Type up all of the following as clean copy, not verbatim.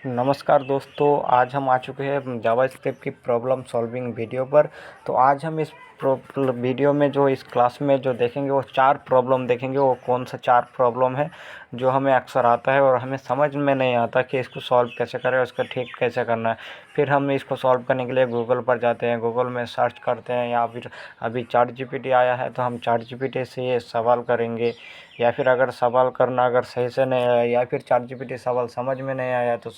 नमस्कार दोस्तों, आज हम आ चुके हैं जावास्क्रिप्ट की प्रॉब्लम सॉल्विंग वीडियो पर। तो आज हम इस वीडियो में जो इस क्लास में जो देखेंगे वो 4 प्रॉब्लम देखेंगे। वो कौन सा 4 प्रॉब्लम है जो हमें अक्सर आता है और हमें समझ में नहीं आता कि इसको सॉल्व कैसे करें और इसका ठीक कैसे करना है। फिर हम इसको सॉल्व करने के लिए गूगल पर जाते हैं, गूगल में सर्च करते हैं, या फिर अभी चैट जीपीटी आया है तो हम चैट जीपीटी से ये सवाल करेंगे। या फिर अगर सवाल करना अगर सही से नहीं आया या फिर चैट जीपीटी सवाल समझ में नहीं आया तो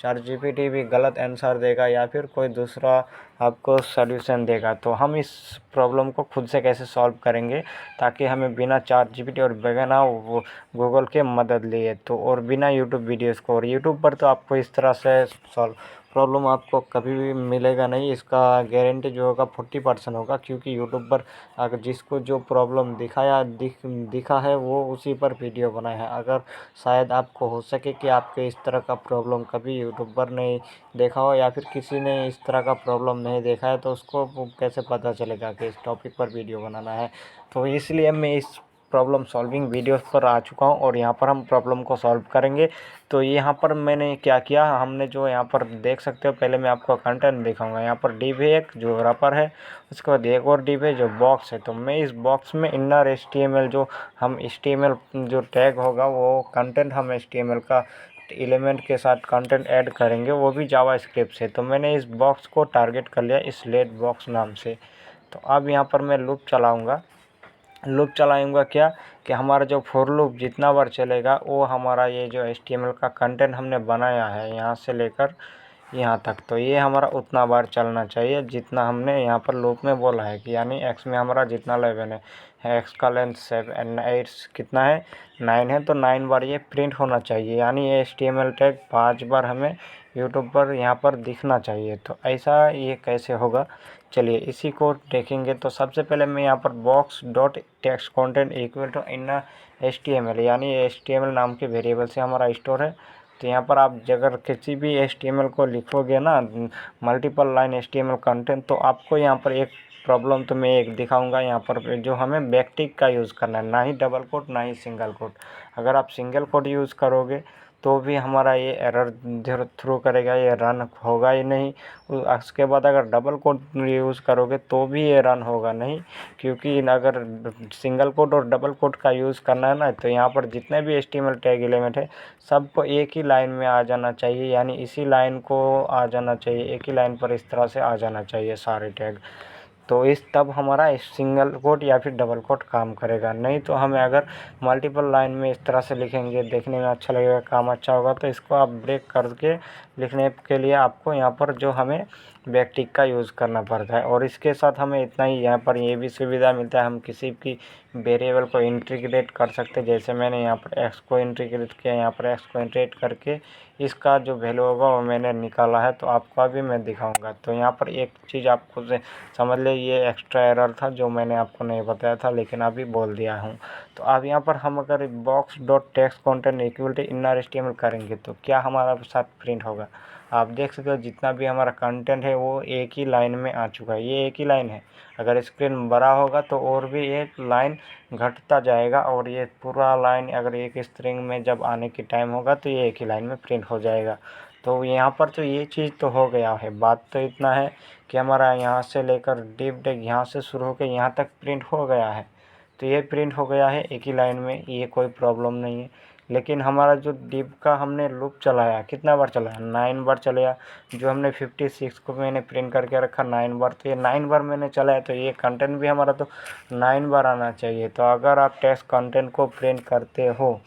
चैट जीपीटी भी गलत आंसर देगा या फिर कोई दूसरा आपको सॉल्यूशन देगा। तो हम इस प्रॉब्लम को खुद से कैसे सॉल्व करेंगे ताकि हमें बिना चैट जीपीटी और बिना वो गूगल के मदद लिए तो और बिना यूट्यूब वीडियोस को। और यूट्यूब पर तो आपको इस तरह से सॉल्व प्रॉब्लम आपको कभी भी मिलेगा नहीं। इसका गारंटी जो होगा 40% होगा, क्योंकि यूट्यूब पर अगर जिसको जो प्रॉब्लम दिखा है वो उसी पर वीडियो बनाया है। अगर शायद आपको हो सके कि आपके इस तरह का प्रॉब्लम कभी यूट्यूब पर नहीं देखा हो या फिर किसी ने इस तरह का प्रॉब्लम नहीं देखा है, तो उसको कैसे पता चलेगा कि इस टॉपिक पर वीडियो बनाना है। तो इसलिए मैं इस प्रॉब्लम सॉल्विंग वीडियोस पर आ चुका हूँ और यहाँ पर हम प्रॉब्लम को सॉल्व करेंगे। तो यहाँ पर मैंने क्या किया, हमने जो यहाँ पर देख सकते हो, पहले मैं आपको कंटेंट दिखाऊंगा। यहाँ पर डिव है एक जो रैपर है, उसके बाद एक और डिव है जो बॉक्स है। तो मैं इस बॉक्स में इनर एचटीएमएल जो हम एचटीएमएल जो टैग होगा वो कंटेंट हम एचटीएमएल का एलिमेंट के साथ कंटेंट ऐड करेंगे, वो भी जावास्क्रिप्ट से। तो मैंने इस बॉक्स को टारगेट कर लिया इस लेट बॉक्स नाम से। तो अब यहाँ पर मैं लूप चलाऊंगा क्या कि हमारा जो फॉर लूप जितना बार चलेगा वो हमारा ये जो एचटीएमएल का कंटेंट हमने बनाया है यहाँ से लेकर यहाँ तक, तो ये हमारा उतना बार चलना चाहिए जितना हमने यहाँ पर लूप में बोला है कि यानी एक्स में हमारा जितना 11 है, एक्स का लेंथ 7 8 कितना है 9 है, तो 9 बार ये प्रिंट होना चाहिए। यानी ये HTML टैग 5 बार हमें यूट्यूब पर यहाँ पर दिखना चाहिए। तो ऐसा ये कैसे होगा, चलिए इसी को देखेंगे। तो सबसे पहले मैं यहाँ पर box dot text content equal to in HTML यानी HTML नाम के वेरिएबल से हमारा स्टोर है। तो यहाँ पर आप अगर किसी भी HTML को लिखोगे ना, मल्टीपल लाइन HTML कंटेंट, तो आपको यहाँ पर एक प्रॉब्लम तो मैं एक दिखाऊंगा यहाँ पर जो हमें बैकटिक का यूज़ करना है, ना ही डबल कोट ना ही सिंगल कोट। अगर आप सिंगल कोट यूज़ करोगे तो भी हमारा ये एरर थ्रो करेगा, ये रन होगा ही नहीं। उसके बाद अगर डबल कोट यूज़ करोगे तो भी ये रन होगा नहीं, क्योंकि अगर सिंगल कोट और डबल कोट का यूज़ करना है ना, तो यहाँ पर जितने भी HTML टैग एलिमेंट है सबको एक ही लाइन में आ जाना चाहिए। यानी इसी लाइन को आ जाना चाहिए, एक ही लाइन पर इस तरह से आ जाना चाहिए सारे टैग। तो इस तब हमारा सिंगल कोट या फिर डबल कोट काम करेगा। नहीं तो हमें अगर मल्टीपल लाइन में इस तरह से लिखेंगे, देखने में अच्छा लगेगा, काम अच्छा होगा, तो इसको आप ब्रेक करके लिखने के लिए आपको यहाँ पर जो हमें बैकटिक का यूज़ करना पड़ता है। और इसके साथ हमें इतना ही यहाँ पर ये भी सुविधा मिलता है, हम किसी की वेरिएबल को इंटीग्रेट कर सकते हैं। जैसे मैंने यहाँ पर एक्स को इंटीग्रेट किया, यहाँ पर एक्स को इंटीग्रेट करके इसका जो वैल्यू होगा वो मैंने निकाला है, तो आपको अभी मैं दिखाऊंगा। तो यहाँ पर एक चीज़ आप खुद से समझ ले, ये एक्स्ट्रा एरर था जो मैंने आपको नहीं बताया था लेकिन अभी बोल दिया हूँ। तो अब यहाँ पर हम अगर box dot text content equal to inner HTML करेंगे तो क्या हमारा साथ प्रिंट होगा। आप देख सकते हो जितना भी हमारा कंटेंट है वो एक ही लाइन में आ चुका है, ये एक ही लाइन है। अगर स्क्रीन बड़ा होगा तो और भी एक लाइन घटता जाएगा, और ये पूरा लाइन अगर एक स्ट्रिंग में जब आने की टाइम होगा तो ये एक ही लाइन में प्रिंट हो जाएगा। तो यहाँ पर तो ये चीज़ तो हो गया है। बात तो इतना है कि हमारा यहाँ से लेकर डिव टैग यहाँ से शुरू होकर यहाँ तक प्रिंट हो गया है। तो ये प्रिंट हो गया है एक ही लाइन में, ये कोई प्रॉब्लम नहीं है। लेकिन हमारा जो डिव का हमने लूप चलाया, कितना बार चलाया, 9 बार चलाया। जो हमने 56 को मैंने प्रिंट करके रखा 9 बार, तो ये 9 बार मैंने चलाया, तो ये कंटेंट भी हमारा तो 9 बार आना चाहिए। तो अगर आप टेक्स्ट कंटेंट को प्रिंट करते हो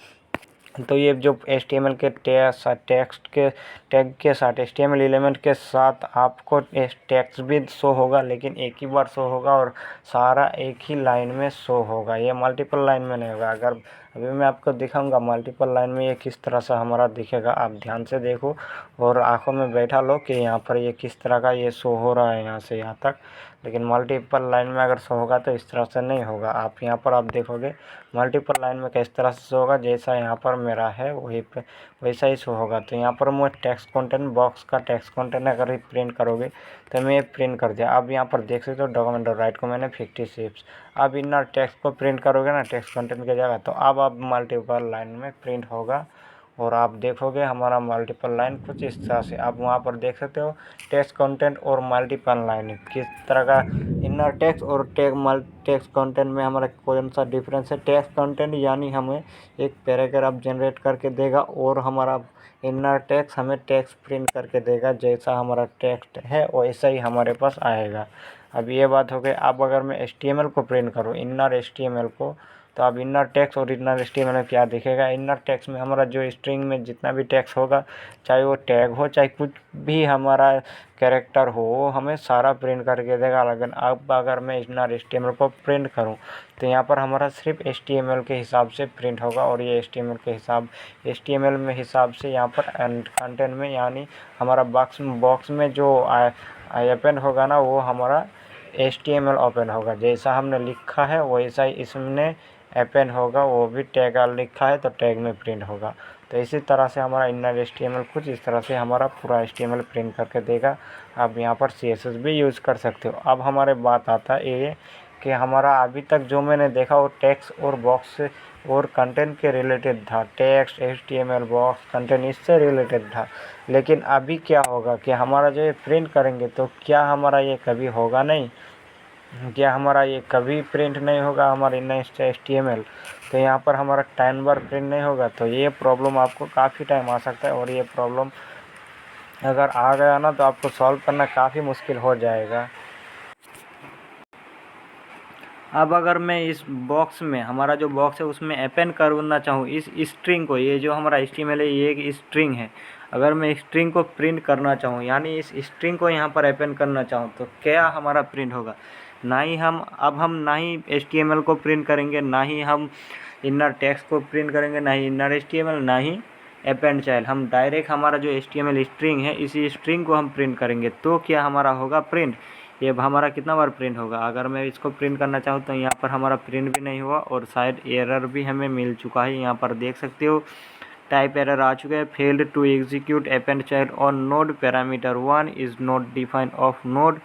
तो ये जो HTML के टेक्स्ट के टैग के साथ HTML एलिमेंट के साथ आपको टेक्स्ट भी शो होगा, लेकिन एक ही बार शो होगा और सारा एक ही लाइन में शो होगा, ये मल्टीपल लाइन में नहीं होगा। अगर अभी मैं आपको दिखाऊंगा मल्टीपल लाइन में ये किस तरह से हमारा दिखेगा, आप ध्यान से देखो और आंखों में बैठा लो कि यहाँ पर ये किस तरह का ये शो हो रहा है यहाँ से यहाँ तक। लेकिन मल्टीपल लाइन में अगर शो होगा तो इस तरह से नहीं होगा। आप यहाँ पर आप देखोगे मल्टीपल लाइन में किस तरह से शो होगा, जैसा यहाँ पर मेरा है वही पे वैसा ही शो होगा। तो यहाँ पर मैं टेक्स्ट कंटेंट बॉक्स का टेक्स्ट कंटेंट अगर ही प्रिंट करोगे तो मैं प्रिंट कर दिया। अब यहाँ पर देख सकते हो डॉक्यूमेंट राइट को मैंने 56। अब इनर टेक्स्ट को प्रिंट करोगे ना टेक्स्ट कंटेंट की जगह, तो अब मल्टीपल लाइन में प्रिंट होगा और आप देखोगे हमारा मल्टीपल लाइन कुछ इस तरह से। आप वहाँ पर देख सकते हो टेक्स्ट कंटेंट और मल्टीपल लाइन किस तरह का इनर टेक्स्ट और टेक्स्ट कंटेंट में हमारा कौन सा डिफरेंस है। टेक्स्ट कंटेंट यानी हमें एक पैराग्राफ जनरेट करके देगा और हमारा इनर टेक्स्ट हमें टेक्स्ट प्रिंट करके देगा। जैसा हमारा टेक्स्ट है वैसा ही हमारे पास आएगा। अब ये बात हो गई। अब अगर मैं HTML को प्रिंट करूँ, इनर HTML को, तो अब इनर टेक्स्ट और इनर HTML में क्या दिखेगा। इनर टेक्स्ट में हमारा जो स्ट्रिंग में जितना भी टेक्स्ट होगा, चाहे वो टैग हो चाहे कुछ भी हमारा कैरेक्टर हो, वो हमें सारा प्रिंट करके देगा। लेकिन अब अगर मैं इनर HTML को प्रिंट करूं तो यहाँ पर हमारा सिर्फ HTML के हिसाब से प्रिंट होगा। और ये HTML में हिसाब से यहाँ पर कंटेंट में यानी हमारा बॉक्स में जो ओपन होगा ना, वो हमारा HTML ओपन होगा। जैसा हमने लिखा है वैसा ही इसमें ओपन होगा, वो भी टैग लिखा है तो टैग में प्रिंट होगा। तो इसी तरह से हमारा इनर HTML कुछ इस तरह से हमारा पूरा HTML प्रिंट करके देगा। आप यहाँ पर CSS भी यूज़ कर सकते हो। अब हमारे बात आता है ये कि हमारा अभी तक जो मैंने देखा वो टेक्स्ट और बॉक्स और कंटेंट के रिलेटेड था। टेक्स्ट, HTML, बॉक्स, कंटेंट इससे रिलेटेड था। लेकिन अभी क्या होगा कि हमारा जो ये प्रिंट करेंगे तो क्या हमारा ये कभी होगा नहीं, क्या हमारा ये कभी प्रिंट नहीं होगा हमारा इनर HTML। तो यहाँ पर हमारा टाइम बार प्रिंट नहीं होगा। तो ये प्रॉब्लम आपको काफ़ी टाइम आ सकता है। और ये प्रॉब्लम अगर आ गया ना तो आपको सॉल्व करना काफ़ी मुश्किल हो जाएगा। अब अगर मैं इस बॉक्स में, हमारा जो बॉक्स है उसमें अपेंड करना चाहूँ इस स्ट्रिंग को, ये जो हमारा HTML है ये एक स्ट्रिंग है, अगर मैं स्ट्रिंग को प्रिंट करना चाहूँ यानी इस स्ट्रिंग को यहाँ पर अपेंड करना चाहूँ तो क्या हमारा प्रिंट होगा। ना ही HTML को प्रिंट करेंगे, ना ही हम इनर टेक्स्ट को प्रिंट करेंगे, ना ही इनर HTML, ना ही अपेंड चाइल्ड। हम डायरेक्ट हमारा जो HTML स्ट्रिंग है इसी स्ट्रिंग को हम प्रिंट करेंगे। तो क्या हमारा होगा प्रिंट। ये हमारा कितना बार प्रिंट होगा। अगर मैं इसको प्रिंट करना चाहूँ तो यहाँ पर हमारा प्रिंट भी नहीं हुआ और शायद एरर भी हमें मिल चुका है। यहाँ पर देख सकते हो टाइप एरर आ चुका है, failed to execute append child on node parameter 1 is not defined of node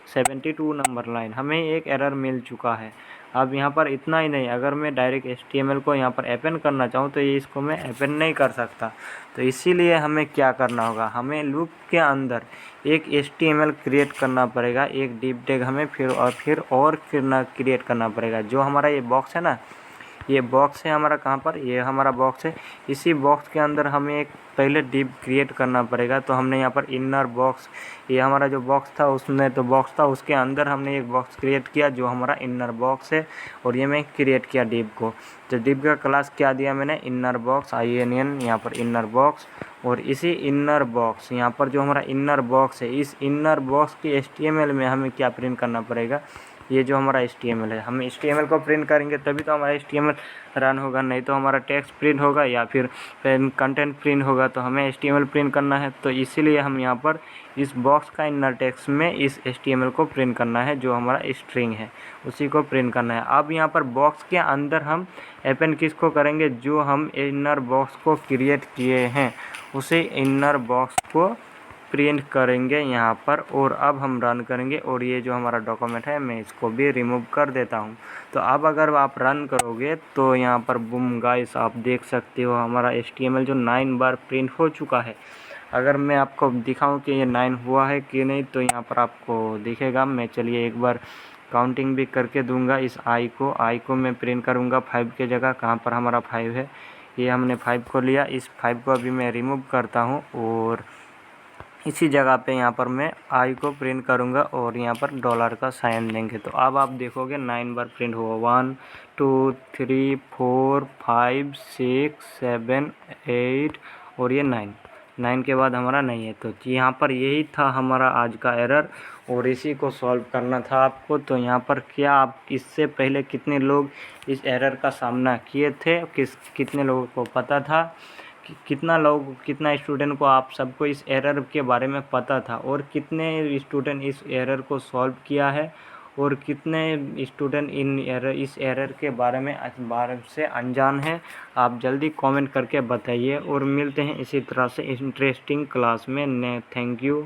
72 number line. हमें एक एरर मिल चुका है। अब यहाँ पर इतना ही नहीं, अगर मैं डायरेक्ट HTML को यहाँ पर अपेंड करना चाहूँ तो ये इसको मैं अपेंड नहीं कर सकता। तो इसीलिए हमें क्या करना होगा, हमें लूप के अंदर एक HTML क्रिएट करना पड़ेगा, एक डिव टैग हमें फिर क्रिएट करना पड़ेगा। जो हमारा ये बॉक्स है ना, ये बॉक्स है हमारा, कहाँ पर, ये हमारा बॉक्स है। इसी बॉक्स के अंदर हमें एक पहले डिव क्रिएट करना पड़ेगा। तो हमने यहाँ पर इनर बॉक्स, ये हमारा जो बॉक्स था उसमें तो बॉक्स था, उसके अंदर हमने एक बॉक्स क्रिएट किया जो हमारा इनर बॉक्स है। और ये मैं क्रिएट किया डिव को। तो डिव का क्लास क्या दिया मैंने, इनर बॉक्स, INN, यहाँ पर इनर बॉक्स। और इसी इनर बॉक्स, यहाँ पर जो हमारा इनर बॉक्स है, इस इनर बॉक्स की HTML में हमें क्या प्रिंट करना पड़ेगा, ये जो हमारा HTML है। हम HTML को प्रिंट करेंगे तभी तो हमारा HTML रन होगा, नहीं तो हमारा टेक्स्ट प्रिंट होगा या फिर कंटेंट प्रिंट होगा। तो हमें HTML प्रिंट करना है, तो इसीलिए हम यहाँ पर इस बॉक्स का इनर टेक्स्ट में इस HTML को प्रिंट करना है, जो हमारा स्ट्रिंग है उसी को प्रिंट करना है। अब यहाँ पर बॉक्स के अंदर हम अपेंड किसको करेंगे, जो हम इनर बॉक्स को क्रिएट किए हैं उसी इनर बॉक्स को प्रिंट करेंगे यहाँ पर। और अब हम रन करेंगे और ये जो हमारा डॉक्यूमेंट है मैं इसको भी रिमूव कर देता हूँ। तो अब अगर आप रन करोगे तो यहाँ पर बूम गाइस, आप देख सकते हो हमारा HTML जो 9 बार प्रिंट हो चुका है। अगर मैं आपको दिखाऊं कि ये 9 हुआ है कि नहीं, तो यहाँ पर आपको दिखेगा। मैं चलिए एक बार काउंटिंग भी करके दूंगा। इस आई को मैं प्रिंट करूँगा 5 के जगह। कहाँ पर हमारा 5 है, ये हमने 5 को लिया। इस 5 को अभी मैं रिमूव करता हूँ और इसी जगह पे यहाँ पर मैं आई को प्रिंट करूँगा और यहाँ पर डॉलर का साइन देंगे। तो अब आप देखोगे 9 बार प्रिंट होगा, 1 2 3 4 5 6 7 8 और ये 9 के बाद हमारा नहीं है। तो यहाँ पर यही था हमारा आज का एरर और इसी को सॉल्व करना था आपको। तो यहाँ पर क्या आप इससे पहले कितने लोग इस एरर का सामना किए थे, कितने लोगों को पता था, कितना स्टूडेंट को आप सबको इस एरर के बारे में पता था, और कितने स्टूडेंट इस एरर को सॉल्व किया है, और कितने स्टूडेंट इस एरर के बारे से अनजान है। आप जल्दी कमेंट करके बताइए और मिलते हैं इसी तरह से इंटरेस्टिंग क्लास में। Thank you.